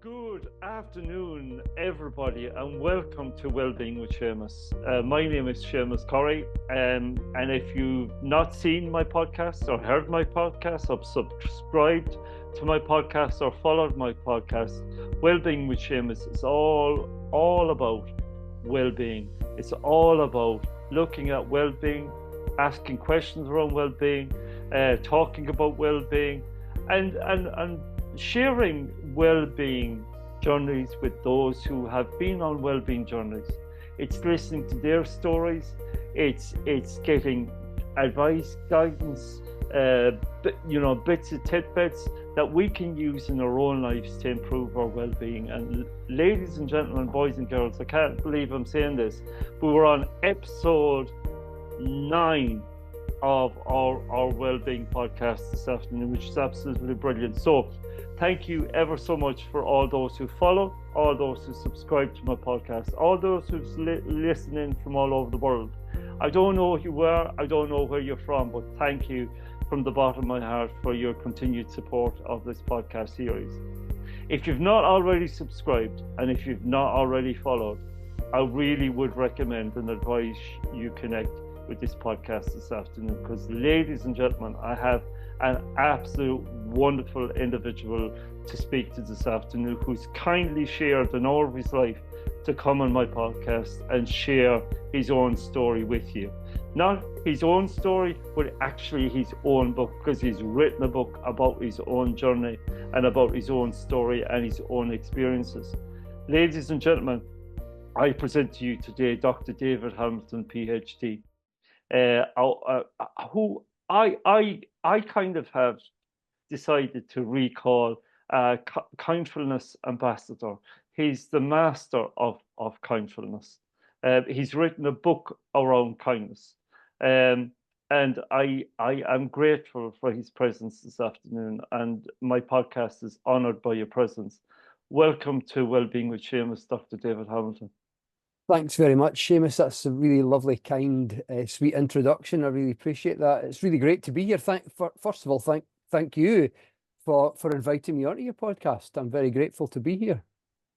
Good afternoon, everybody, and welcome to Wellbeing with Seamus. My name is Seamus Corey, and if you've not seen my podcast or heard my podcast or subscribed to my podcast or followed my podcast, Wellbeing with Seamus is all about well-being. It's all about looking at well-being, asking questions around well-being, talking about well-being, and sharing well-being journeys with those who have been on well-being journeys. It's listening to their stories. It's getting advice, guidance, bits of tidbits that we can use in our own lives to improve our well-being. And ladies and gentlemen, boys and girls, I can't believe I'm saying this, but we're on episode 9 of our well-being podcast this afternoon, which is absolutely brilliant. So thank you ever so much for all those who follow, all those who subscribe to my podcast, all those who's listening from all over the world. I don't know who you are, I don't know where you're from, but thank you from the bottom of my heart for your continued support of this podcast series. If you've not already subscribed and if you've not already followed, I really would recommend and advise you connect with this podcast this afternoon, because ladies and gentlemen, I have an absolute wonderful individual to speak to this afternoon who's kindly shared an hour of his life to come on my podcast and share his own story with you. Not his own story, but actually his own book, because he's written a book about his own journey and about his own story and his own experiences. Ladies and gentlemen, I present to you today Dr. David Hamilton, PhD, who I kind of have decided to recall kindfulness ambassador. He's the master of kindfulness. He's written a book around kindness, and I am grateful for his presence this afternoon. And my podcast is honoured by your presence. Welcome to Wellbeing with Seamus, Dr. David Hamilton. Thanks very much, Seamus. That's a really lovely, kind, sweet introduction. I really appreciate that. It's really great to be here. First of all, thank you for inviting me onto your podcast. I'm very grateful to be here.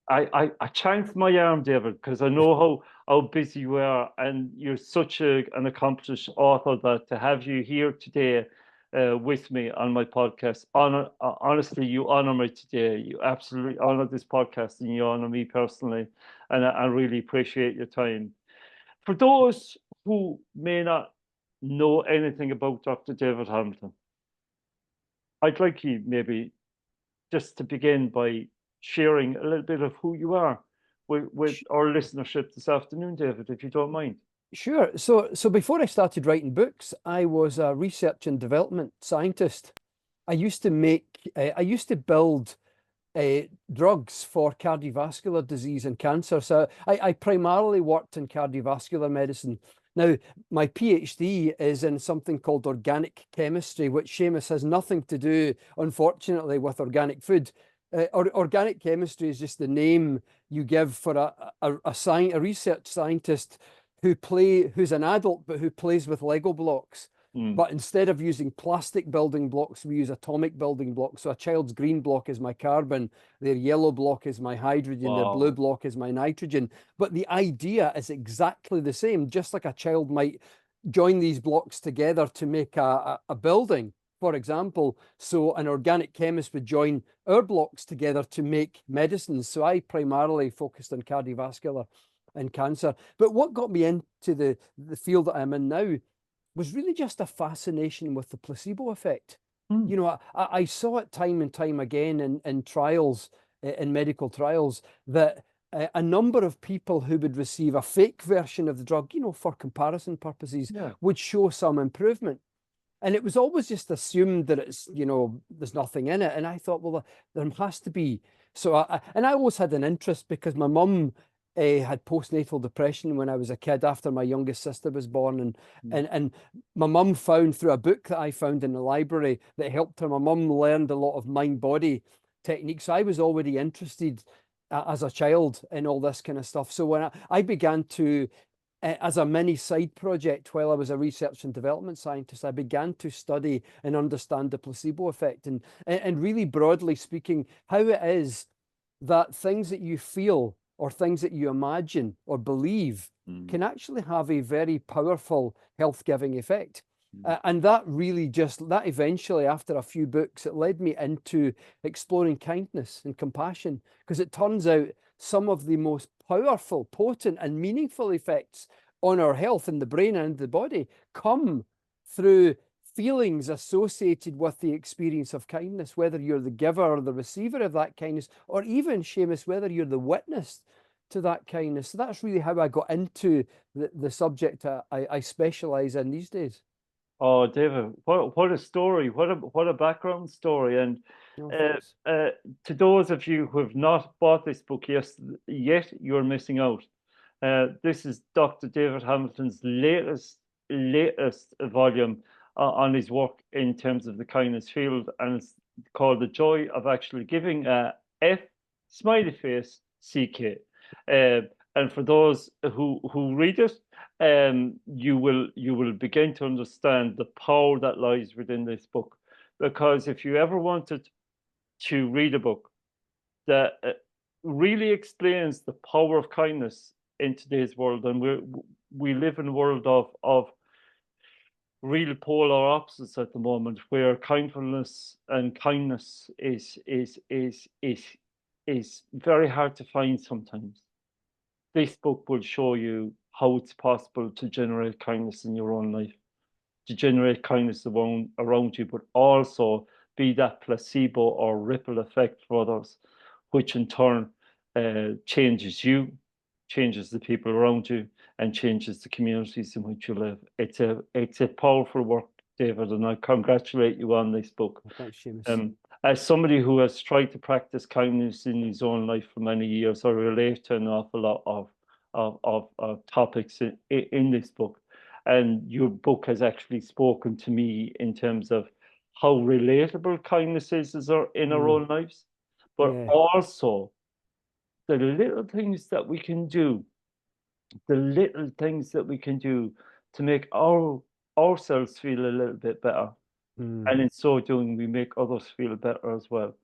I chanced my arm, David, because I know how busy you are, and you're such an accomplished author that to have you here today with me on my podcast, honestly, you honor me today. You absolutely honor this podcast, and you honor me personally, and I really appreciate your time. For those who may not know anything about Dr. David Hamilton, I'd like you maybe just to begin by sharing a little bit of who you are with our listenership this afternoon, David, if you don't mind. Sure. So before I started writing books, I was a research and development scientist. I used to build drugs for cardiovascular disease and cancer. So I primarily worked in cardiovascular medicine. Now, my PhD is in something called organic chemistry, which, Seamus, has nothing to do, unfortunately, with organic food. Organic chemistry is just the name you give for a research scientist who's an adult but who plays with Lego blocks. But instead of using plastic building blocks, we use atomic building blocks. So a child's green block is my carbon, their yellow block is my hydrogen, their blue block is my nitrogen. But the idea is exactly the same, just like a child might join these blocks together to make a building, for example. So an organic chemist would join our blocks together to make medicines. So I primarily focused on cardiovascular and cancer. But what got me into the field that I'm in now was really just a fascination with the placebo effect. You know, I saw it time and time again in trials, in medical trials, that a number of people who would receive a fake version of the drug, you know, for comparison purposes, would show some improvement. And it was always just assumed that it's, you know, there's nothing in it. And I thought, well, there has to be. So I always had an interest because my mum had postnatal depression when I was a kid after my youngest sister was born. And my mum found through a book that I found in the library that helped her. My mum learned a lot of mind-body techniques. So I was already interested as a child in all this kind of stuff. So when I began to, as a mini side project while I was a research and development scientist, I began to study and understand the placebo effect and really broadly speaking, how it is that things that you feel or things that you imagine or believe Mm. can actually have a very powerful health-giving effect. Mm. And that really that eventually, after a few books, it led me into exploring kindness and compassion, because it turns out some of the most powerful, potent, and meaningful effects on our health in the brain and the body come through feelings associated with the experience of kindness, whether you're the giver or the receiver of that kindness, or even, Seamus, whether you're the witness to that kindness. So that's really how I got into the subject I specialize in these days. Oh, David, what a story! What a background story! And No, uh, thanks. uh, to those of you who have not bought this book yet, you're missing out. This is Dr. David Hamilton's latest volume on his work in terms of the kindness field, and it's called "The Joy of Actually Giving." F smiley face CK. And for those who read it, you will begin to understand the power that lies within this book. Because if you ever wanted to read a book that really explains the power of kindness in today's world, and we live in a world of real polar opposites at the moment, where kindfulness and kindness is very hard to find sometimes. This book will show you how it's possible to generate kindness in your own life, to generate kindness around you, but also be that placebo or ripple effect for others, which in turn changes you, changes the people around you, and changes the communities in which you live. It's a powerful work, David, and I congratulate you on this book. Well, thanks, Seamus. As somebody who has tried to practice kindness in his own life for many years, I relate to an awful lot of topics in this book. And your book has actually spoken to me in terms of how relatable kindness is in our Mm, own lives, but yeah. also the little things that we can do, the little things that we can do to make ourselves feel a little bit better. Mm, And in so doing, we make others feel better as well.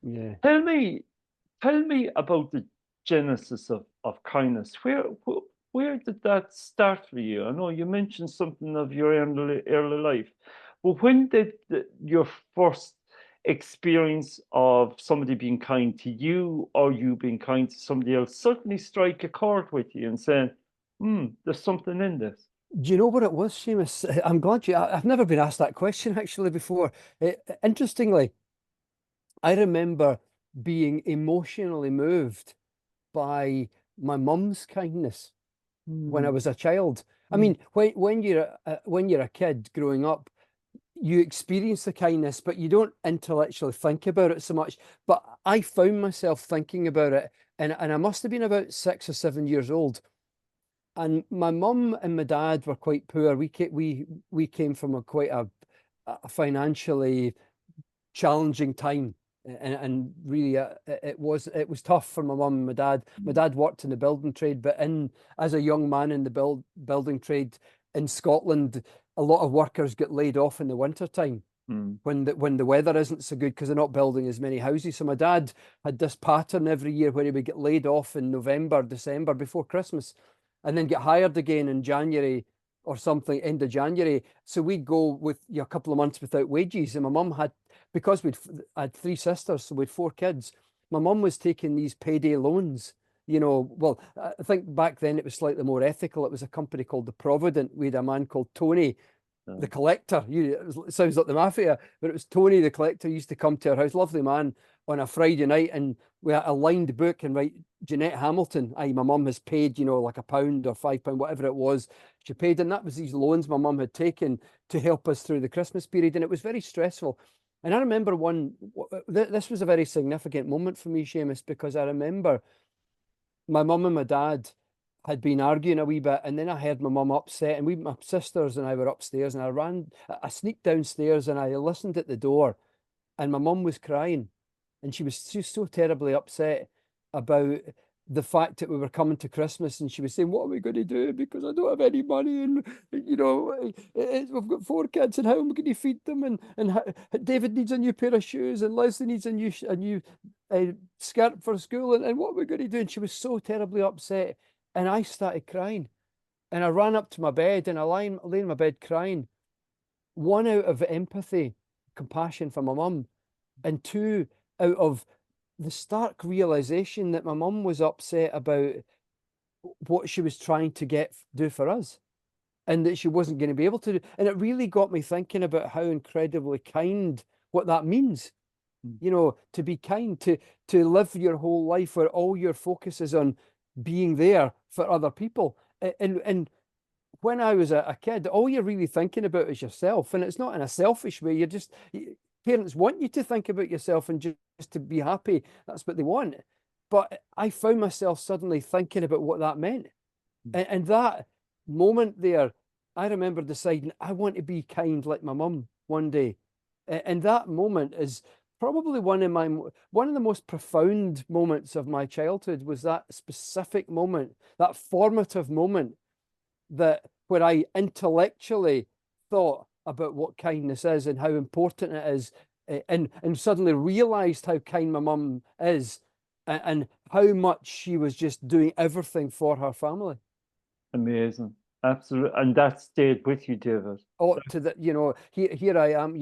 yeah. Tell me, tell me about the genesis of kindness. Where did that start for you? I know you mentioned something of your early life, but when did your first experience of somebody being kind to you or you being kind to somebody else suddenly strike a chord with you and saying, there's something in this? Do you know what it was, Seamus? I'm glad I've never been asked that question actually before. Interestingly, I remember being emotionally moved by my mum's kindness when I Hmm. was a child. I Hmm. mean, when you're a kid growing up, you experience the kindness, but you don't intellectually think about it so much. But I found myself thinking about it, and I must have been about 6 or 7 years old. And my mum and my dad were quite poor. We came from quite a financially challenging time, and really it was tough for my mum and my dad. My dad worked in the building trade, but in as a young man in the building trade in Scotland, a lot of workers get laid off in the winter time Hmm. when the weather isn't so good, because they're not building as many houses. So my dad had this pattern every year where he would get laid off in November, December before Christmas, and then get hired again in January or something, end of January. So we'd go with a couple of months without wages. And my mum had, because I had three sisters, so we had four kids. My mum was taking these payday loans. Well, I think back then it was slightly more ethical. It was a company called the Provident. We had a man called Tony, the Uh, collector. It sounds like the mafia, but it was Tony the collector used to come to our house, lovely man, on a Friday night, and we had a lined book and write Jeanette Hamilton. Aye, my mum has paid, like £1 or £5, whatever it was. She paid, and that was these loans my mum had taken to help us through the Christmas period, and it was very stressful. And I remember this was a very significant moment for me, Seamus, because I remember my mum and my dad had been arguing a wee bit, and then I heard my mum upset, and my sisters and I were upstairs, and I sneaked downstairs, and I listened at the door, and my mum was crying, and she was just so terribly upset about the fact that we were coming to Christmas and she was saying, what are we going to do? Because I don't have any money. And, we've got 4 kids and how am I going to feed them? And David needs a new pair of shoes and Leslie needs a new skirt for school. And what are we going to do? And she was so terribly upset. And I started crying. And I ran up to my bed and I lay in my bed crying. One, out of empathy, compassion for my mum. And two, out of the stark realization that my mum was upset about what she was trying to do for us and that she wasn't going to be able to do. And it really got me thinking about how incredibly kind, what that means. To be kind, to live your whole life where all your focus is on being there for other people. And when I was a kid, all you're really thinking about is yourself. And it's not in a selfish way. Parents want you to think about yourself and just to be happy. That's what they want. But I found myself suddenly thinking about what that meant. And that moment there, I remember deciding I want to be kind like my mum one day. And that moment is probably one of the most profound moments of my childhood, was that specific moment, that formative moment where I intellectually thought about what kindness is and how important it is, and suddenly realized how kind my mum is, and how much she was just doing everything for her family. Amazing. Absolutely. And that stayed with you, David. Oh, here I am,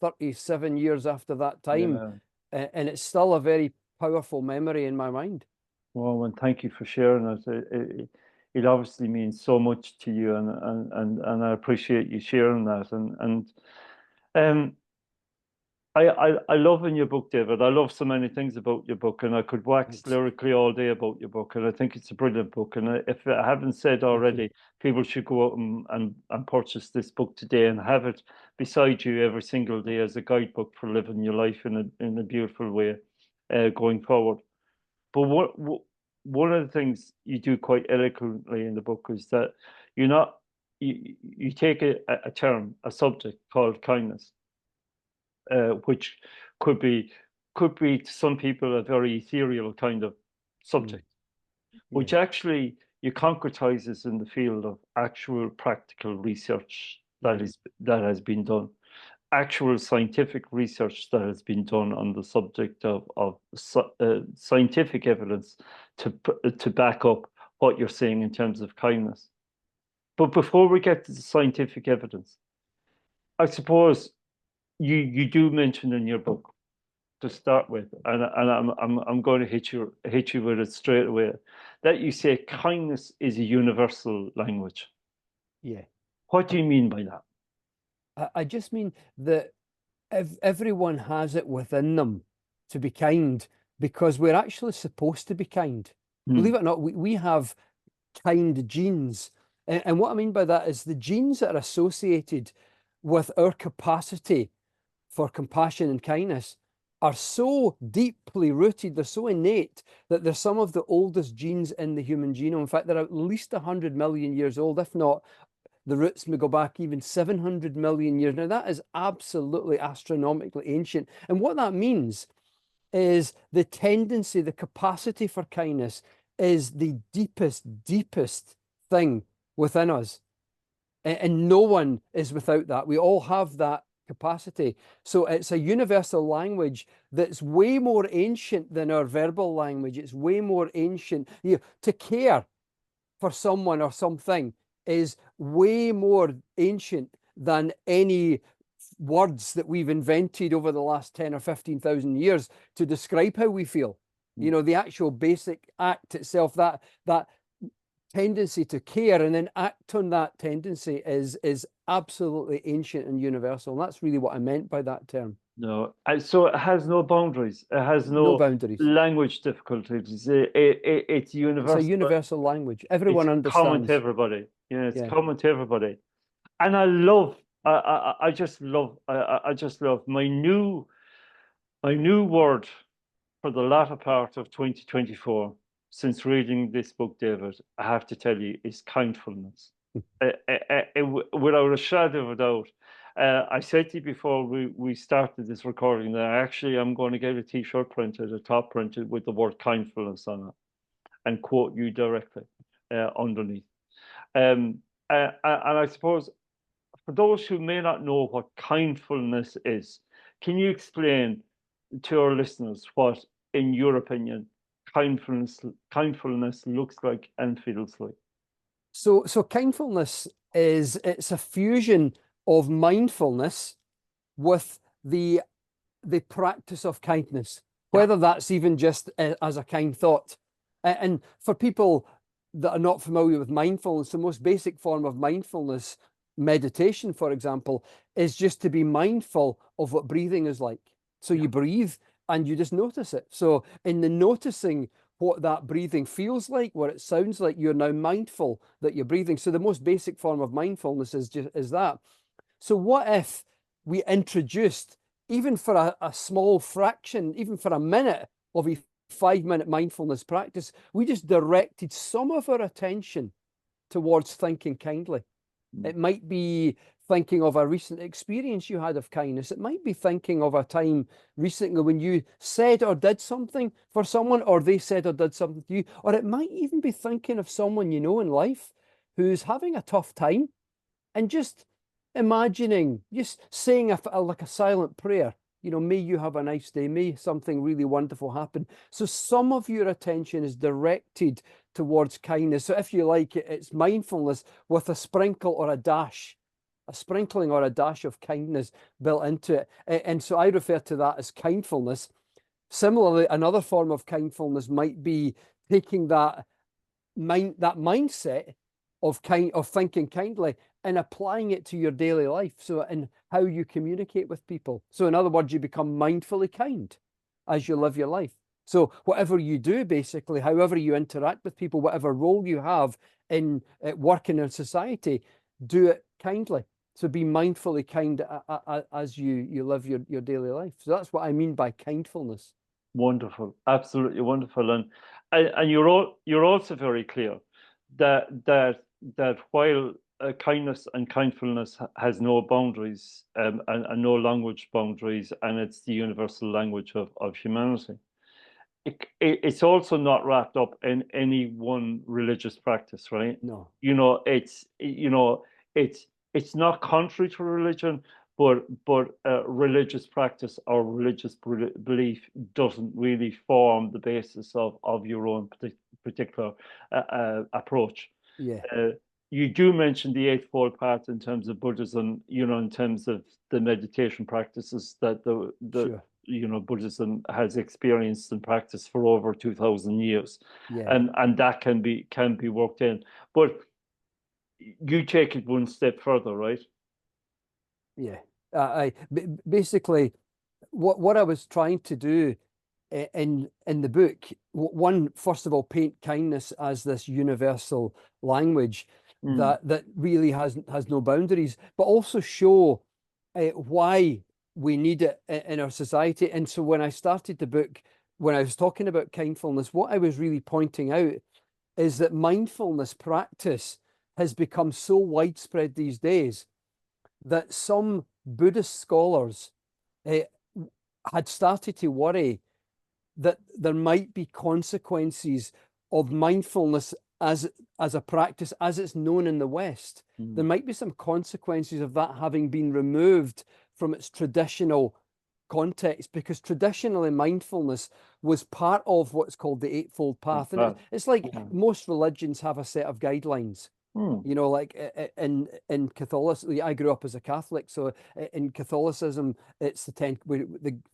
37 years after that time, Yeah. and it's still a very powerful memory in my mind. Well, and thank you for sharing it. It obviously means so much to you, and I appreciate you sharing that. And um, I love in your book, David. I love so many things about your book, and I could wax Thanks. lyrically all day about your book. And I think it's a brilliant book. And if I haven't said already, people should go out and purchase this book today and have it beside you every single day as a guidebook for living your life in a beautiful way, going forward. But one of the things you do quite eloquently in the book is that you're not you take a term, a subject called kindness, which could be to some people a very ethereal kind of subject, which actually you concretizes in the field of actual practical research that has been done, actual scientific research that has been done on the subject of scientific evidence to back up what you're saying in terms of kindness. But before we get to the scientific evidence, I suppose you do mention in your book, to start with, and I'm going to hit you with it straight away, that you say kindness is a universal language. Yeah. What do you mean by that? I just mean that everyone has it within them to be kind, because we're actually supposed to be kind. Believe it or not, we have kind genes. And what I mean by that is the genes that are associated with our capacity for compassion and kindness are so deeply rooted, they're so innate, that they're some of the oldest genes in the human genome. In fact, they're at least 100 million years old, if not, the roots may go back even 700 million years. Now, that is absolutely astronomically ancient. And what that means is the tendency, the capacity for kindness is the deepest thing within us. And no one is without that. We all have that capacity. So it's a universal language that's way more ancient than our verbal language. It's way more ancient. To care for someone or something is way more ancient than any words that we've invented over the last 10 or 15,000 years to describe how we feel. The actual basic act itself, that tendency to care and then act on that tendency is absolutely ancient and universal. And that's really what I meant by that term. No, so it has no boundaries. It has No no boundaries. language difficulties. It's universal. It's a universal language. Everyone understands. Common to everybody. It's Yeah. common to everybody. And I love. I just love. I just love my new word for the latter part of 2024. Since reading this book, David, I have to tell you, is kindfulness. Without a shadow of a doubt. I said to you before we started this recording that I'm going to get a t-shirt printed, a top printed with the word kindfulness on it. and quote you directly underneath. And I suppose for those who may not know what kindfulness is, can you explain to our listeners what, in your opinion, kindfulness looks like and feels like? So kindfulness it's a fusion of mindfulness with the practice of kindness, whether that's even just as a kind thought. And for people that are not familiar with mindfulness, the most basic form of mindfulness, meditation, for example, is just to be mindful of what breathing is like. So you breathe and you just notice it. So in the noticing what that breathing feels like, what it sounds like, you're now mindful that you're breathing. So the most basic form of mindfulness is that. So what if we introduced, even for a small fraction, even for a minute of a 5-minute mindfulness practice, we just directed some of our attention towards thinking kindly. It might be thinking of a recent experience you had of kindness. It might be thinking of a time recently when you said or did something for someone, or they said or did something to you. Or it might even be thinking of someone you know in life who's having a tough time, and just imagining, just saying like a silent prayer. May you have a nice day. May something really wonderful happen. So some of your attention is directed towards kindness. So if you like, it's mindfulness with a sprinkle or a dash, a sprinkling or a dash of kindness built into it. And so I refer to that as kindfulness. Similarly, another form of kindfulness might be taking that mindset of thinking kindly and applying it to your daily life. So in how you communicate with people. So in other words, you become mindfully kind as you live your life. So whatever you do, basically, however you interact with people, whatever role you have in working in society, do it kindly. So be mindfully kind as you live your daily life. So that's what I mean by kindfulness. Wonderful, absolutely wonderful, and you're also very clear that while kindness and kindfulness has no boundaries, and no language boundaries, and it's the universal language of humanity. It's also not wrapped up in any one religious practice, right? No. It's not contrary to religion, but religious practice or religious belief doesn't really form the basis of your own particular approach. Yeah. You do mention the Eightfold Path in terms of Buddhism, in terms of the meditation practices that the Sure. Buddhism has experienced and practiced for over 2,000 years, Yeah. and that can be worked in. But you take it one step further, right? Yeah. Basically what I was trying to do in the book, one, first of all, paint kindness as this universal language Mm, that really has no boundaries, but also show why we need it in our society. And so when I started the book, when I was talking about kindfulness, what I was really pointing out is that mindfulness practice has become so widespread these days that some Buddhist scholars uh, had started to worry that there might be consequences of mindfulness as a practice as it's known in the West. There mm, might be some consequences of that having been removed from its traditional context, because traditionally mindfulness was part of what's called the Eightfold Path. And it's like yeah. most religions have a set of guidelines. Mm, Like in Catholicism, I grew up as a Catholic, so in Catholicism, it's the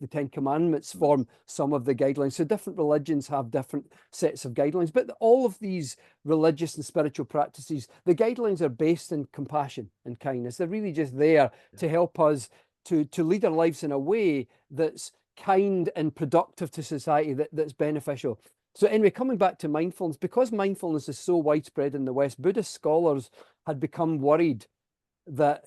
Ten Commandments form some of the guidelines. So different religions have different sets of guidelines, but all of these religious and spiritual practices, the guidelines are based in compassion and kindness. They're really just there to help us to lead our lives in a way that's kind and productive to society, that's beneficial. So anyway, coming back to mindfulness, because mindfulness is so widespread in the West, Buddhist scholars had become worried that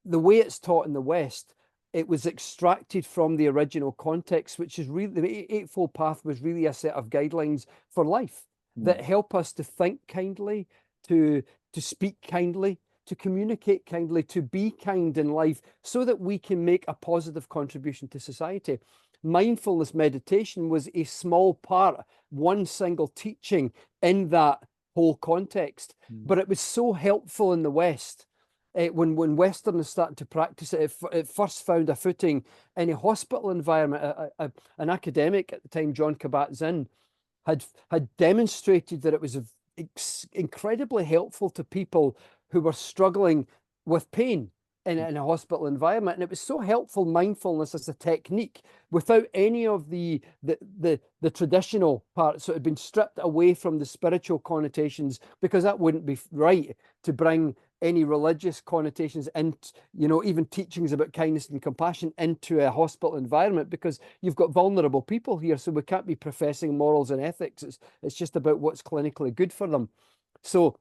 the way it's taught in the West, it was extracted from the original context, which is really, the Eightfold Path was really a set of guidelines for life mm. that help us to think kindly, to speak kindly, to communicate kindly, to be kind in life, so that we can make a positive contribution to society. mindfulness meditation was a small part, one single teaching in that whole context. But it was so helpful in the West. When Westerners started to practice it, it first found a footing in a hospital environment. An academic at the time, John Kabat-Zinn, had demonstrated that it was incredibly helpful to people who were struggling with pain in a hospital environment. And it was so helpful, mindfulness as a technique, without any of the traditional parts. So it had been stripped away from the spiritual connotations, because that wouldn't be right to bring any religious connotations and, you know, even teachings about kindness and compassion into a hospital environment, because you've got vulnerable people here. So we can't be professing morals and ethics. It's just about what's clinically good for them. So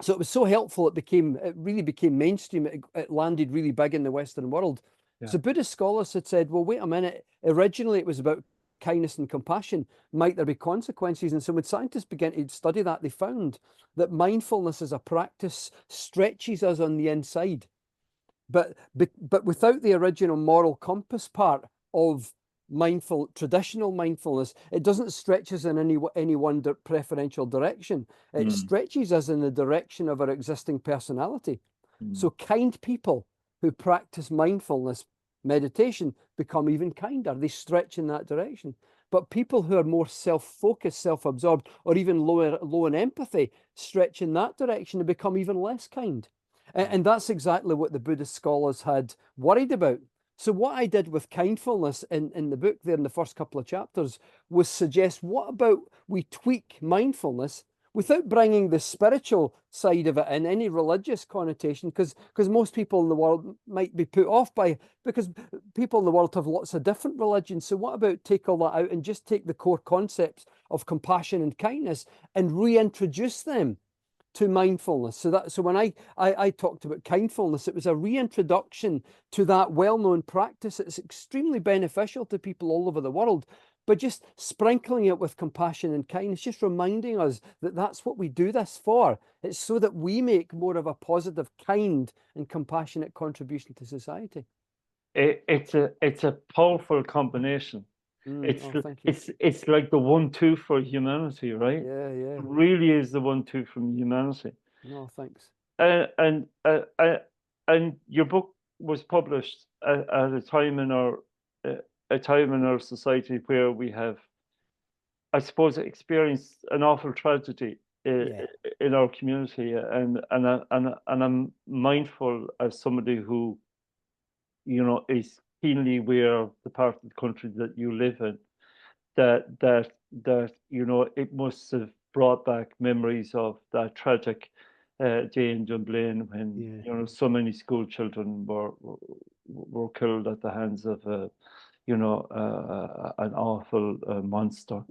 it was so helpful. It really became mainstream. It landed really big in the Western world. Yeah. So Buddhist scholars had said, well, wait a minute. Originally, it was about kindness and compassion. Might there be consequences? And so when scientists began to study that, they found that mindfulness as a practice stretches us on the inside. But without the original moral compass part of traditional mindfulness, it doesn't stretch us in any one preferential direction. It stretches us in the direction of our existing personality. So kind people who practice mindfulness meditation become even kinder. They stretch in that direction. But people who are more self-focused, self-absorbed, or even low in empathy, stretch in that direction and become even less kind. And that's exactly what the Buddhist scholars had worried about. So what I did with kindfulness in the book there in the first couple of chapters was suggest, what about we tweak mindfulness without bringing the spiritual side of it in, any religious connotation, because most people in the world might be put off because people in the world have lots of different religions. So what about take all that out and just take the core concepts of compassion and kindness and reintroduce them to mindfulness? So when I talked about kindfulness, it was a reintroduction to that well-known practice. It's extremely beneficial to people all over the world, but just sprinkling it with compassion and kindness, just reminding us that that's what we do this for. It's so that we make more of a positive, kind, and compassionate contribution to society. It's a powerful combination. Thank you. It's like the 1-2 for humanity, right? Yeah. It really is the 1-2 from humanity. No, thanks. And your book was published at a time in our society where we have, I suppose, experienced an awful tragedy in our community, and I'm mindful as somebody who, you know, is keenly aware of the part of the country that you live in, that you know, it must have brought back memories of that tragic day in Dunblane when you know, so many school children were killed at the hands of you know, an awful monster.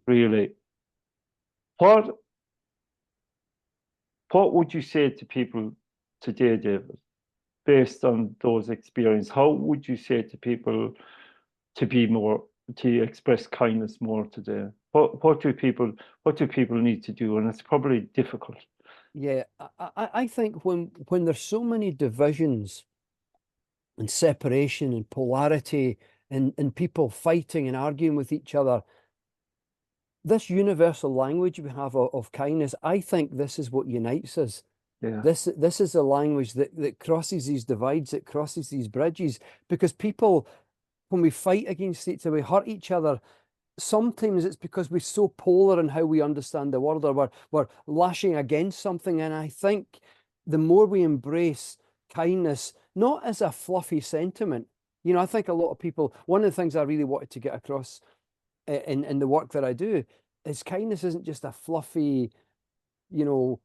Really, what would you say to people today, David, based on those experiences? How would you say to people to express kindness more today? What do people need to do? And it's probably difficult. Yeah, I think when there's so many divisions and separation and polarity and people fighting and arguing with each other, this universal language we have of kindness, I think this is what unites us. Yeah. This is a language that crosses these divides, that crosses these bridges, because people, when we fight against each other, we hurt each other, sometimes it's because we're so polar in how we understand the world, or we're lashing against something. And I think the more we embrace kindness, not as a fluffy sentiment, you know, I think a lot of people, one of the things I really wanted to get across in the work that I do is kindness isn't just a fluffy, you know,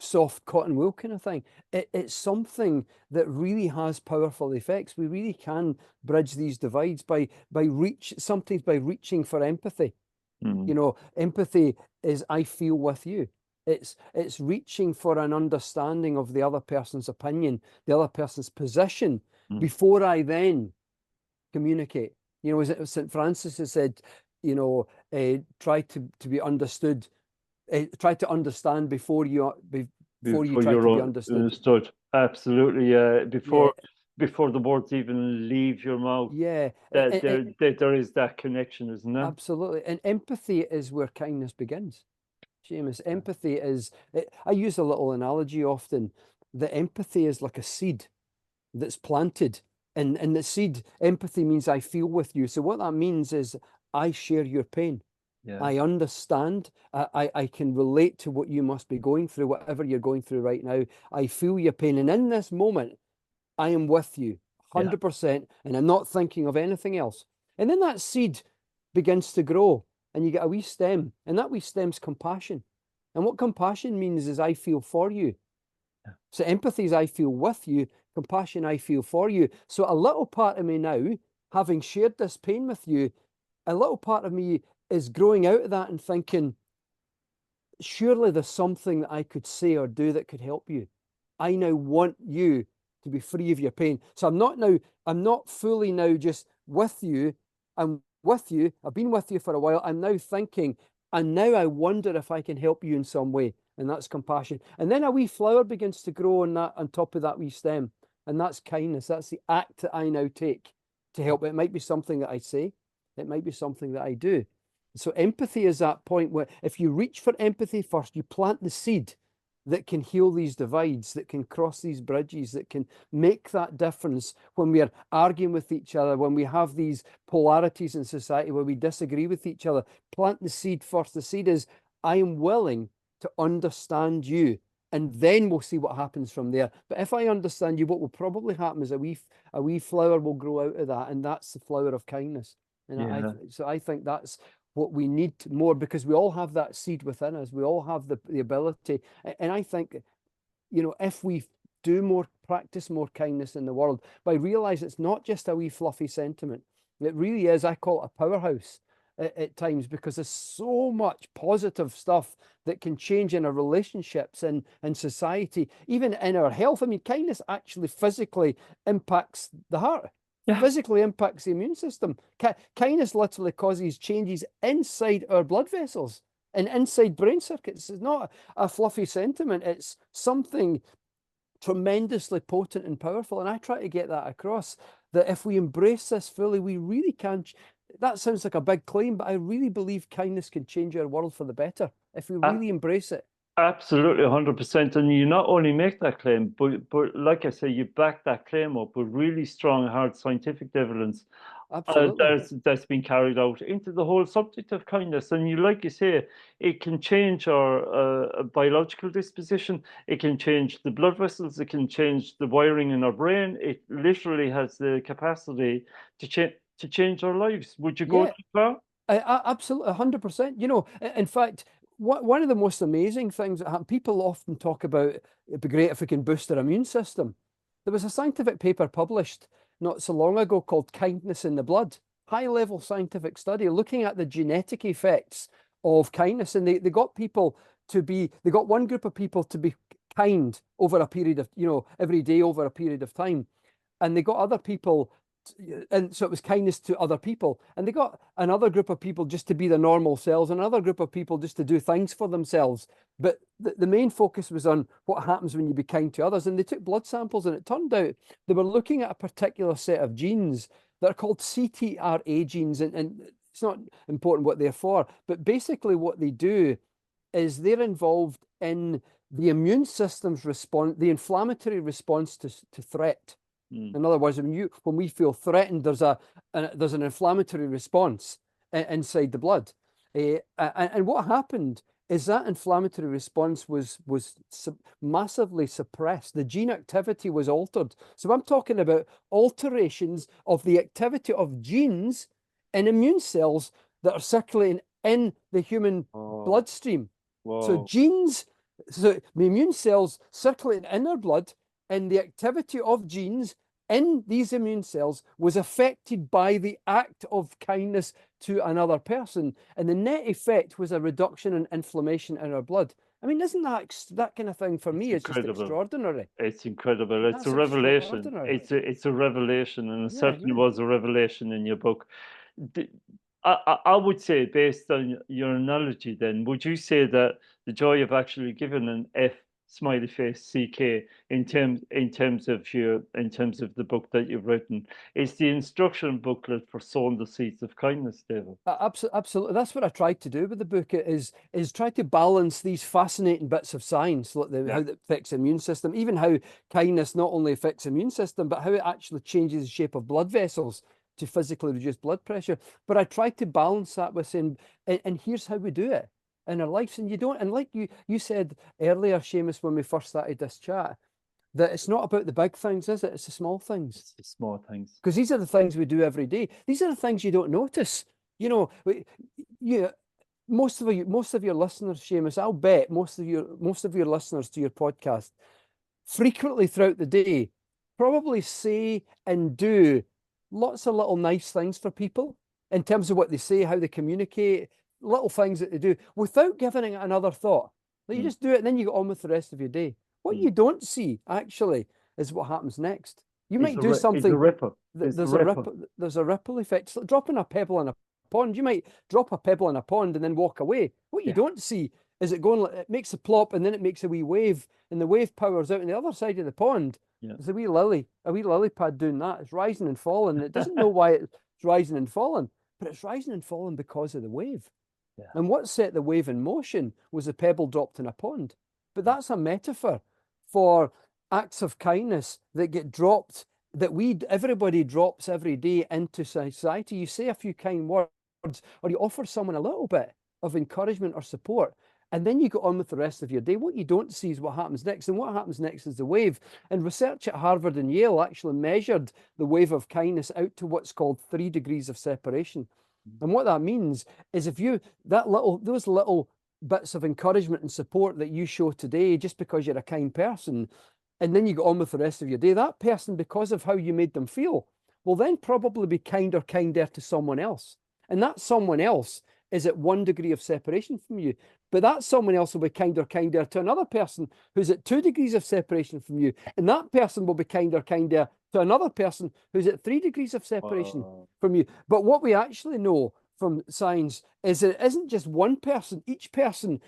soft cotton wool kind of thing. It's something that really has powerful effects. We really can bridge these divides sometimes by reaching for empathy. You know, empathy is I feel with you. It's reaching for an understanding of the other person's opinion, the other person's position, before I then communicate. You know, as St. Francis has said, you know, try to be understood. Try to understand before you try to be understood. Absolutely. Before before the words even leave your mouth, Yeah, that there is that connection, isn't there? absolutely. And empathy is where kindness begins. Seamus, empathy is, I use a little analogy often, that empathy is like a seed that's planted. And the seed, empathy means I feel with you. So what that means is I share your pain. Yeah, I understand. I can relate to what you must be going through, whatever you're going through right now. I feel your pain. And in this moment, I am with you yeah, 100%, and I'm not thinking of anything else. And then that seed begins to grow, and you get a wee stem, and that wee stem's compassion. And what compassion means is I feel for you. So empathy is I feel with you, compassion I feel for you. So a little part of me now, having shared this pain with you, a little part of me is growing out of that and thinking, surely there's something that I could say or do that could help you. I now want you to be free of your pain. So I'm not fully now just with you. I'm with you. I've been with you for a while. I'm now thinking, and now I wonder if I can help you in some way. And that's compassion. And then a wee flower begins to grow on that on top of that wee stem. And that's kindness. That's the act that I now take to help. It might be something that I say, it might be something that I do. So empathy is that point where if you reach for empathy first, you plant the seed that can heal these divides, that can cross these bridges, that can make that difference when we are arguing with each other, when we have these polarities in society where we disagree with each other. Plant the seed first. The seed is, I am willing to understand you, and then we'll see what happens from there. But if I understand you, what will probably happen is a wee flower will grow out of that, and that's the flower of kindness. And yeah. so I think that's what we need more, because we all have that seed within us. We all have the ability. And I think, if we do more, practice more kindness in the world, but I realize it's not just a wee fluffy sentiment. It really is, I call it a powerhouse at times, because there's so much positive stuff that can change in our relationships and society, even in our health. I mean, kindness actually physically impacts the heart, Yeah. physically impacts the immune system. Kindness literally causes changes inside our blood vessels and inside brain circuits. It's not a fluffy sentiment. It's something tremendously potent and powerful. And I try to get that across, that if we embrace this fully, we really can. That sounds like a big claim, but I really believe kindness can change our world for the better if we A- really embrace it. Absolutely, 100%. And you not only make that claim, but like I say, you back that claim up with really strong, hard scientific evidence Absolutely. that's been carried out into the whole subject of kindness. And like you say, it can change our biological disposition. It can change the blood vessels. It can change the wiring in our brain. It literally has the capacity to change our lives. Would you go Yeah, too far? absolutely, 100%. In fact, one of the most amazing things that happen, people often talk about, it'd be great if we can boost our immune system. There was a scientific paper published not so long ago called Kindness in the Blood, high-level scientific study looking at the genetic effects of kindness. And they got people they got one group of people to be kind over a period of, every day over a period of time. And they got other people, and so it was kindness to other people, and they got another group of people just to be the normal selves, and another group of people just to do things for themselves. But the main focus was on what happens when you be kind to others. And they took blood samples, and it turned out they were looking at a particular set of genes that are called CTRA genes, and it's not important what they're for, but basically what they do is they're involved in the immune system's response, the inflammatory response to threat. Mm. In other words, when we feel threatened, there's an inflammatory response inside the blood. And what happened is that inflammatory response was massively suppressed. The gene activity was altered. So I'm talking about alterations of the activity of genes in immune cells that are circulating in the human Oh, bloodstream. So wow. so the immune cells circulating in our blood, and the activity of genes in these immune cells was affected by the act of kindness to another person. And the net effect was a reduction in inflammation in our blood. I mean, isn't that kind of thing, for It's me, it's just incredible. extraordinary. It's incredible. It's a That's revelation. extraordinary. It's a revelation, and it Yeah, certainly yeah. was a revelation in your book. D- I would say, based on your analogy, then, would you say that the joy of actually giving an F smiley face CK in terms of the book that you've written. It's the instruction booklet for sowing the seeds of kindness, David. Absolutely. That's what I tried to do with the book is try to balance these fascinating bits of science, like how it affects the immune system, even how kindness not only affects the immune system, but how it actually changes the shape of blood vessels to physically reduce blood pressure. But I tried to balance that with saying, and here's how we do it in our lives. And you don't, and like you said earlier, Seamus, when we first started this chat, that it's not about the big things, is it? It's the small things. It's the small things. Because these are the things we do every day. These are the things you don't notice. You know, most of your listeners, Seamus, I'll bet most of your listeners to your podcast frequently throughout the day probably say and do lots of little nice things for people in terms of what they say, how they communicate, little things that they do without giving it another thought. Like you just do it and then you get on with the rest of your day. What you don't see actually is what happens next. You might do something. It's a ripple. There's a ripple. There's a ripple effect. It's like dropping a pebble in a pond. You might drop a pebble in a pond and then walk away. What you don't see is it makes a plop and then it makes a wee wave and the wave powers out on the other side of the pond. Yeah. There's a wee lily pad doing that. It's rising and falling. It doesn't know why it's rising and falling, but it's rising and falling because of the wave. Yeah. And what set the wave in motion was a pebble dropped in a pond. But that's a metaphor for acts of kindness that get dropped, that everybody drops every day into society. You say a few kind words, or you offer someone a little bit of encouragement or support, and then you go on with the rest of your day. What you don't see is what happens next, and what happens next is the wave. And research at Harvard and Yale actually measured the wave of kindness out to what's called 3 degrees of separation. And what that means is if those little bits of encouragement and support that you show today, just because you're a kind person, and then you go on with the rest of your day, that person, because of how you made them feel, will then probably be kind or kinder to someone else. And that someone else is at 1 degree of separation from you. But that someone else will be kind or kinder to another person who's at 2 degrees of separation from you. And that person will be kind or kinder to another person who's at 3 degrees of separation from you. But what we actually know from science is that it isn't just one person. Each person,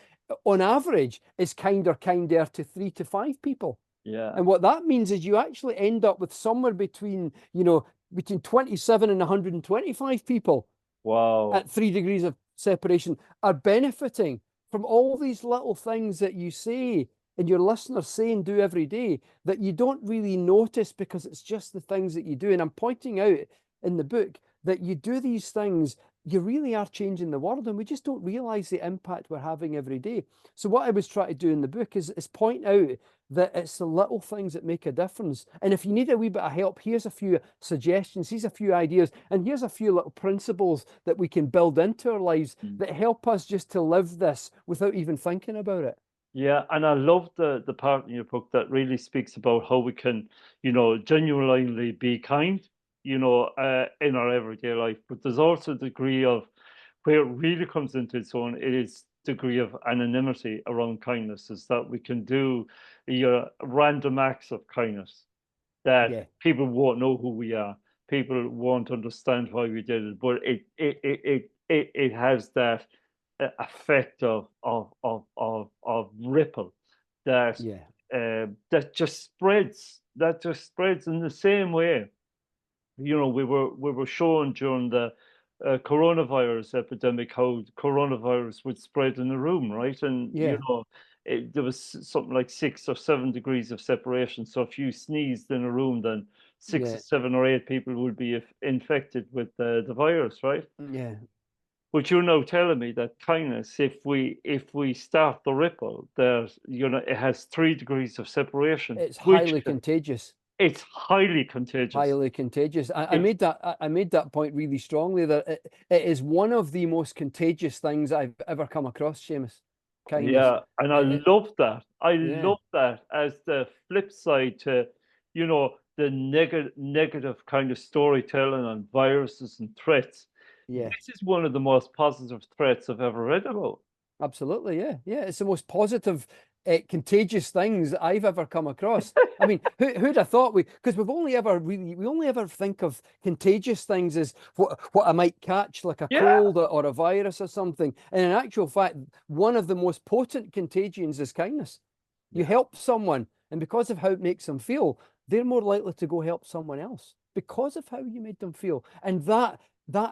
on average, is kind or kinder to 3 to 5 people. Yeah. And what that means is you actually end up with somewhere between 27 and 125 people. Wow. At 3 degrees of separation are benefiting from all these little things that you say and your listeners say and do every day that you don't really notice because it's just the things that you do. And I'm pointing out in the book that you do these things, you really are changing the world, and we just don't realize the impact we're having every day. So what I was trying to do in the book is point out that it's the little things that make a difference. And if you need a wee bit of help, here's a few suggestions, here's a few ideas, and here's a few little principles that we can build into our lives that help us just to live this without even thinking about it. Yeah, and I love the part in your book that really speaks about how we can, genuinely be kind, in our everyday life. But there's also a degree of where it really comes into its own. It is degree of anonymity around kindness, is that we can do random acts of kindness that people won't know who we are. People won't understand why we did it, but it has that effect of ripple that just spreads. That just spreads in the same way. We were shown during the coronavirus epidemic how coronavirus would spread in a room, right? And there was something like 6 or 7 degrees of separation. So if you sneezed in a room, then 6 or 7 or 8 people would be infected with the virus, right? Yeah. But you're now telling me that kindness, if we start the ripple, it has 3 degrees of separation. It's highly contagious. It's highly contagious. Highly contagious. I made that point really strongly, that it is one of the most contagious things I've ever come across, Seamus. Kindness. Yeah, and I love that. I love that as the flip side to, the negative kind of storytelling on viruses and threats. Yeah. This is one of the most positive threats I've ever read about. Absolutely, yeah. It's the most positive, contagious things that I've ever come across. I mean, who'd have thought because we only ever think of contagious things as what I might catch, like a cold or a virus or something. And in actual fact, one of the most potent contagions is kindness. You help someone, and because of how it makes them feel, they're more likely to go help someone else because of how you made them feel. And that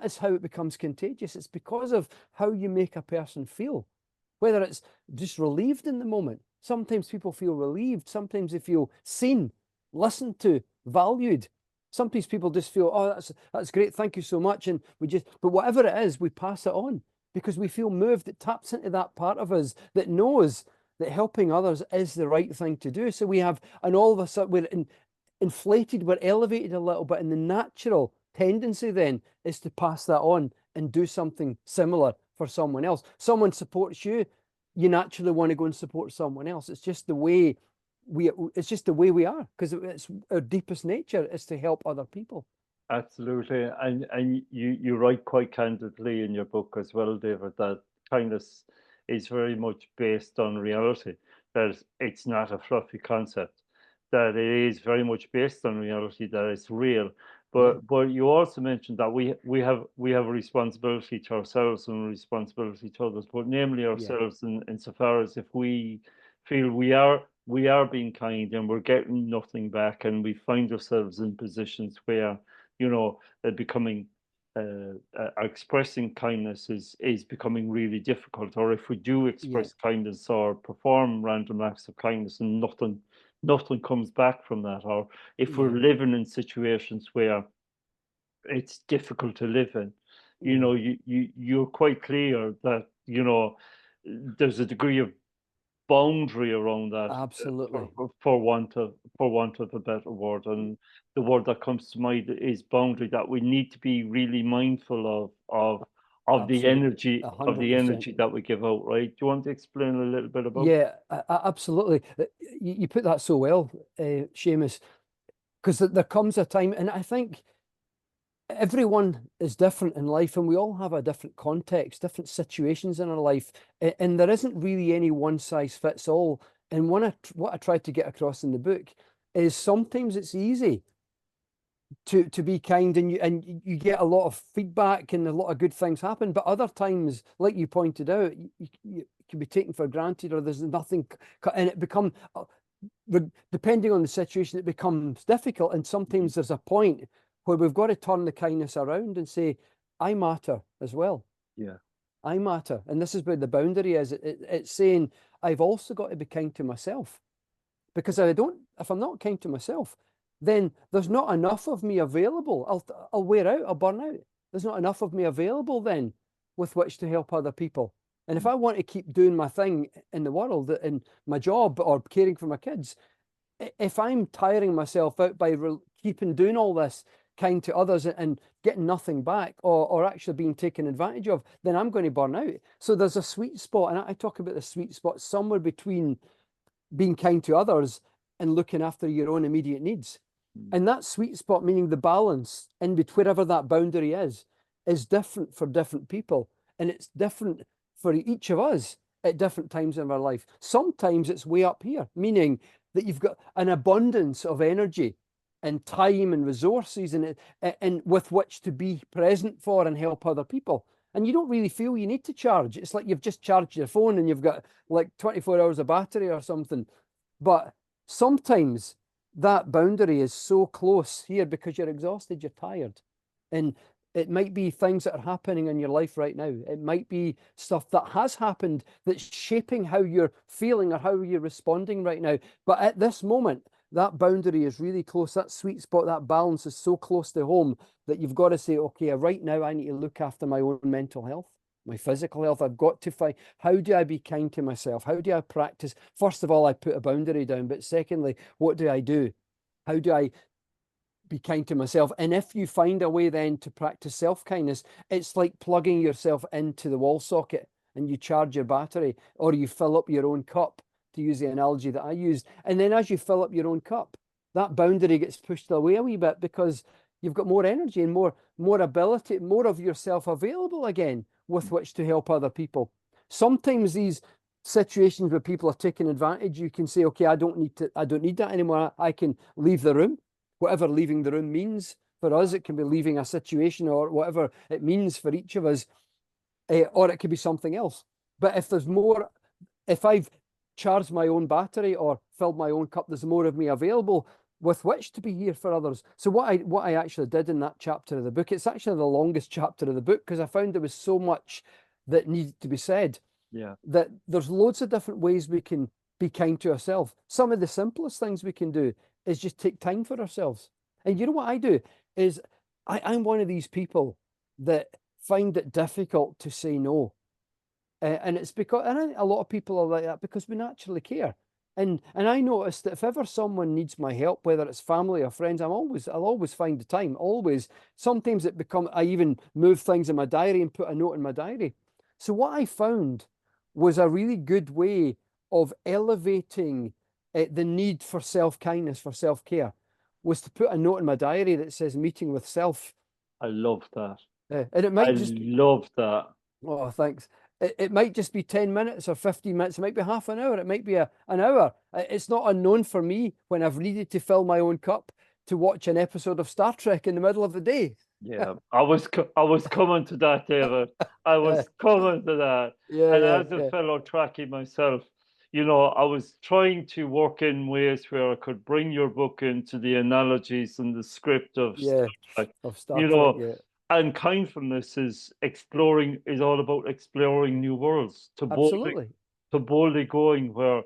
is how it becomes contagious. It's because of how you make a person feel, whether it's just relieved in the moment. Sometimes people feel relieved. Sometimes they feel seen, listened to, valued. Sometimes people just feel, oh, that's great, thank you so much. And but whatever it is, we pass it on because we feel moved. It taps into that part of us that knows that helping others is the right thing to do. So we have, and all of a sudden we're inflated, we're elevated a little bit. And the natural tendency then is to pass that on and do something similar for someone else. Someone supports you, you naturally want to go and support someone else. It's just the way we are, because it's our deepest nature is to help other people. Absolutely. And you write quite candidly in your book as well, David, that kindness is very much based on reality, that it's not a fluffy concept, that it is very much based on reality, that it's real. But you also mentioned that we have a responsibility to ourselves and a responsibility to others, but namely ourselves insofar as if we feel we are being kind and we're getting nothing back, and we find ourselves in positions where, you know, becoming expressing kindness is becoming really difficult. Or if we do express kindness or perform random acts of kindness and nothing comes back from that, or if we're living in situations where it's difficult to live in, you know, you're quite clear that, you know, there's a degree of boundary around that. Absolutely. For want of a better word. And the word that comes to mind is boundary, that we need to be really mindful of the energy 100%. that we give out, right? Do you want to explain a little bit about Absolutely. You put that so well, Seamus, because there comes a time, and I think everyone is different in life, and we all have a different context, different situations in our life, and there isn't really any one size fits all. And what I tried to get across in the book is sometimes it's easy to be kind, and you get a lot of feedback and a lot of good things happen. But other times, like you pointed out, you can be taken for granted, or there's nothing, and it becomes, depending on the situation, it becomes difficult. And sometimes there's a point where we've got to turn the kindness around and say, I matter as well. Yeah. I matter. And this is where the boundary is. It's saying, I've also got to be kind to myself. Because if I'm not kind to myself, then there's not enough of me available. I'll wear out, I'll burn out. There's not enough of me available then with which to help other people. And if I want to keep doing my thing in the world, in my job or caring for my kids, if I'm tiring myself out by keeping doing all this kind to others and getting nothing back, or actually being taken advantage of, then I'm going to burn out. So there's a sweet spot, and I talk about the sweet spot somewhere between being kind to others and looking after your own immediate needs. And that sweet spot, meaning the balance in between, wherever that boundary is different for different people. And it's different for each of us at different times in our life. Sometimes it's way up here, meaning that you've got an abundance of energy and time and resources and with which to be present for and help other people. And you don't really feel you need to charge. It's like you've just charged your phone and you've got like 24 hours of battery or something. But sometimes that boundary is so close here because you're exhausted, you're tired. And it might be things that are happening in your life right now. It might be stuff that has happened that's shaping how you're feeling or how you're responding right now. But at this moment, that boundary is really close. That sweet spot, that balance is so close to home that you've got to say, okay, right now I need to look after my own mental health, my physical health. I've got to find, how do I be kind to myself? How do I practice? First of all, I put a boundary down. But secondly, what do I do? How do I be kind to myself? And if you find a way then to practice self-kindness, it's like plugging yourself into the wall socket and you charge your battery, or you fill up your own cup, to use the analogy that I used. And then as you fill up your own cup, that boundary gets pushed away a wee bit because you've got more energy and more ability, more of yourself available again with which to help other people. Sometimes these situations where people are taking advantage, you can say, okay, I don't need that anymore. I can leave the room. Whatever leaving the room means for us, it can be leaving a situation or whatever it means for each of us, or it could be something else. But if there's more, if I've charged my own battery or filled my own cup, there's more of me available with which to be here for others. So what I actually did in that chapter of the book, it's actually the longest chapter of the book because I found there was so much that needed to be said. Yeah. That there's loads of different ways we can be kind to ourselves. Some of the simplest things we can do is just take time for ourselves. And you know what I do is I'm one of these people that find it difficult to say no. And it's because, and I think a lot of people are like that because we naturally care. And I noticed that if ever someone needs my help, whether it's family or friends, I'll always find the time. Always. Sometimes I even move things in my diary and put a note in my diary. So what I found was a really good way of elevating the need for self-kindness, for self-care, was to put a note in my diary that says meeting with self. I love that. And it I might just, love that. oh, thanks. It might just be 10 minutes or 15 minutes. It might be half an hour. It might be an hour. It's not unknown for me when I've needed to fill my own cup to watch an episode of Star Trek in the middle of the day. Yeah, I was coming to that, David. I Yeah, was coming to that. yeah, And yeah, as a yeah, fellow Trekkie myself, you know, I was trying to work in ways where I could bring your book into the analogies and the script of Star yeah. Trek. Of Star You Trek, know, yeah. and kindfulness is all about exploring new worlds, Absolutely. to boldly going where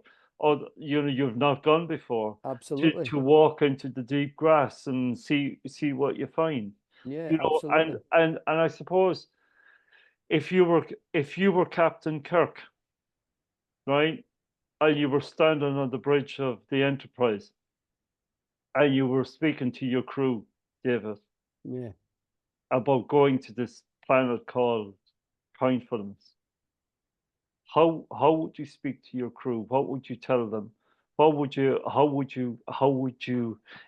you know you've not gone before, Absolutely. to walk into the deep grass and see what you find. Yeah, You know, absolutely. and I suppose if you were Captain Kirk, right, and you were standing on the bridge of the Enterprise and you were speaking to your crew, David, Yeah. about going to this planet called kindfulness, how would you speak to your crew? What would you tell them? How would you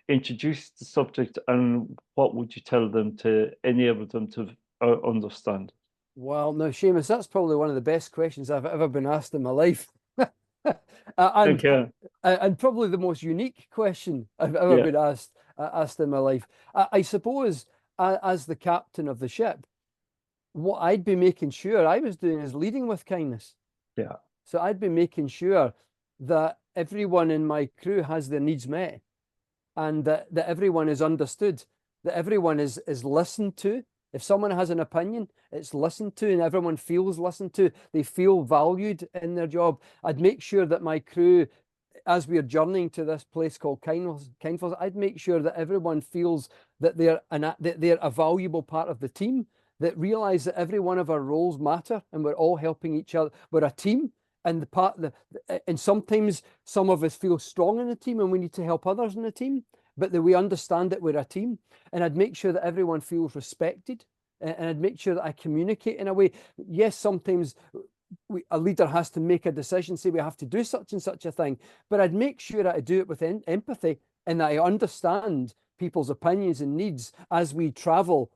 introduce the subject, and what would you tell them to enable them to understand? Well, no, Seamus, that's probably one of the best questions I've ever been asked in my life. And Okay. and probably the most unique question I've ever Yeah. been asked in my life. I suppose as the captain of the ship, what I'd be making sure I was doing is leading with kindness. Yeah. So I'd be making sure that everyone in my crew has their needs met and that everyone is understood, that everyone is listened to. If someone has an opinion, it's listened to and everyone feels listened to. They feel valued in their job. I'd make sure that my crew, as we are journeying to this place called kindness, I'd make sure that everyone feels that they're a valuable part of the team, that realize that every one of our roles matter and we're all helping each other. We're a team. And sometimes some of us feel strong in the team and we need to help others in the team, but that we understand that we're a team. And I'd make sure that everyone feels respected, and I'd make sure that I communicate in a way. Yes, sometimes a leader has to make a decision, say we have to do such and such a thing, but I'd make sure that I do it with empathy and that I understand people's opinions and needs as we travel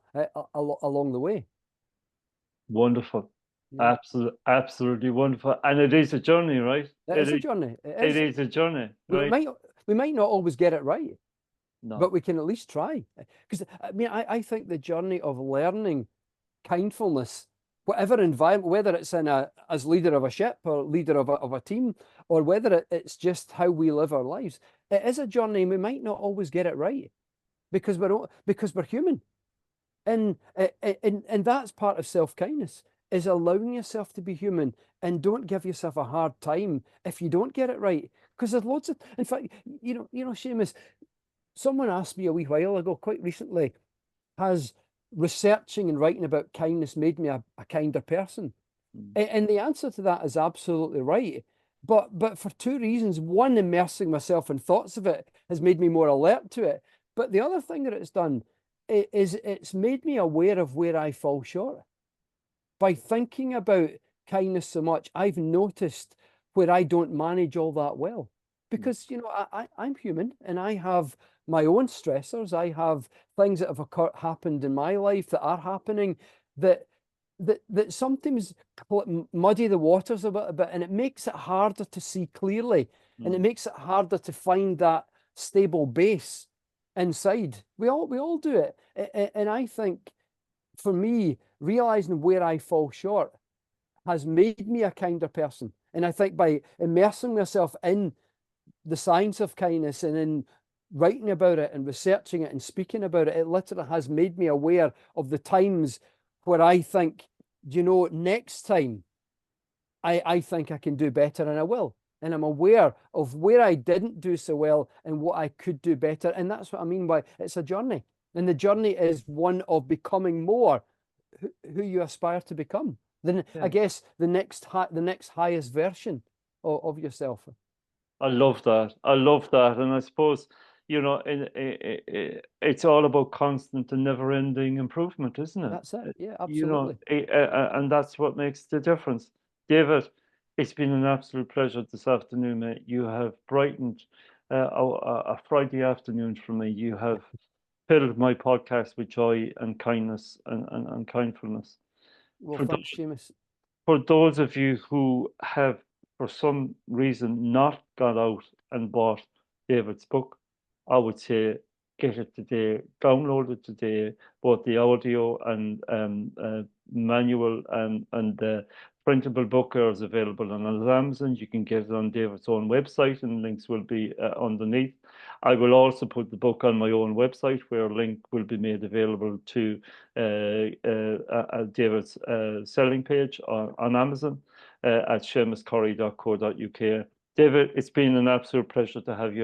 along the way. Wonderful. Yeah. Absolutely wonderful. And it is a journey, right? It is a journey. It It is. is a journey, We right? might we might not always get it right, but No. we can at least try. Because I mean, I think the journey of learning kindfulness, whatever environment, whether it's as leader of a ship or leader of a team, or whether it's just how we live our lives, it is a journey. And we might not always get it right because we're human, and that's part of self-kindness, is allowing yourself to be human and don't give yourself a hard time if you don't get it right. Because there's loads of, in fact, Seamus, someone asked me a wee while ago, quite recently, has researching and writing about kindness made me a kinder person? Mm. And the answer to that is absolutely right. But for two reasons. One, immersing myself in thoughts of it has made me more alert to it. But the other thing that it's done is it's made me aware of where I fall short. By thinking about kindness so much, I've noticed where I don't manage all that well. Because, I'm human and I have my own stressors. I have things that have happened in my life that are happening that that sometimes muddy the waters a bit, and it makes it harder to see clearly, and it Mm. makes it harder to find that stable base inside. We all do it, and I think for me, realizing where I fall short has made me a kinder person. And I think by immersing myself in the science of kindness and in writing about it and researching it and speaking about it, it literally has made me aware of the times where I think, next time I think I can do better, and I will. And I'm aware of where I didn't do so well and what I could do better. And that's what I mean by it's a journey. And the journey is one of becoming more who you aspire to become. Then I Yeah. guess the next highest version of yourself. I love that. I love that. And I suppose, it's all about constant and never-ending improvement, isn't it? That's it. Yeah, absolutely. And that's what makes the difference. David, it's been an absolute pleasure this afternoon, mate. You have brightened a Friday afternoon for me. You have filled my podcast with joy and kindness and kindfulness. Well, For thanks, Seamus. for those of you who have, for some reason, not got out and bought David's book, I would say get it today, download it today, both the audio and manual and the printable book are available on Amazon. You can get it on David's own website, and links will be underneath. I will also put the book on my own website, where a link will be made available to David's selling page on Amazon at seamuscorry.co.uk. David, it's been an absolute pleasure to have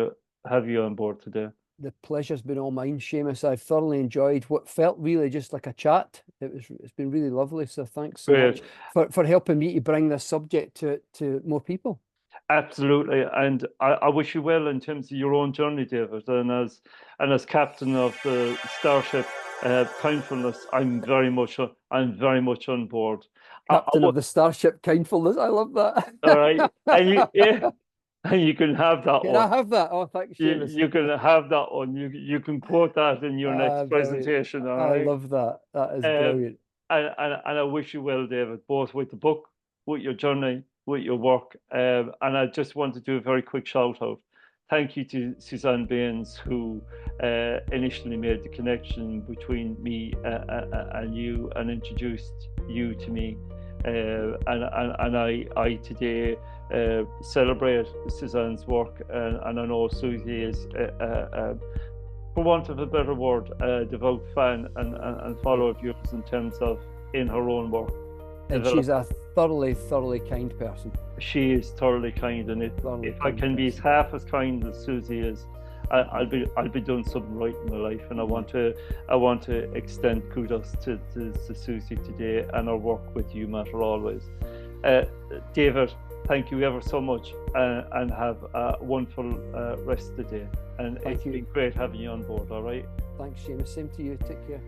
you on board today. The pleasure's been all mine, Seamus. I've thoroughly enjoyed what felt really just like a chat. It's been really lovely. So thanks so Great. much for helping me to bring this subject to more people. Absolutely, and I wish you well in terms of your own journey, David. And as captain of the Starship Kindfulness, I'm very much on board. Captain of the Starship Kindfulness. I love that. All right, and you can have that Can one. I have that? Oh, thanks, Seamus. You can have that one. You can quote that in your next Brilliant. presentation. All I right. love that. That is Um, brilliant. and I wish you well, David, both with the book, with your journey, with your work. And I just want to do a very quick shout out. Thank you to Suzanne Baines, who initially made the connection between me and you and introduced you to me. And I today celebrate Suzanne's work, and I know Susie is, for want of a better word, a devout fan and follower of yours in terms of in her own work. And she's a thoroughly kind person. She is thoroughly kind, and if I can be half as kind as Susie is, I'll be doing something right in my life. And I want to extend kudos to Susie today, and our work with you matter always. David, thank you ever so much, and have a wonderful rest of the day. And it's been great having you on board. All right. Thanks, Seamus. Same to you. Take care.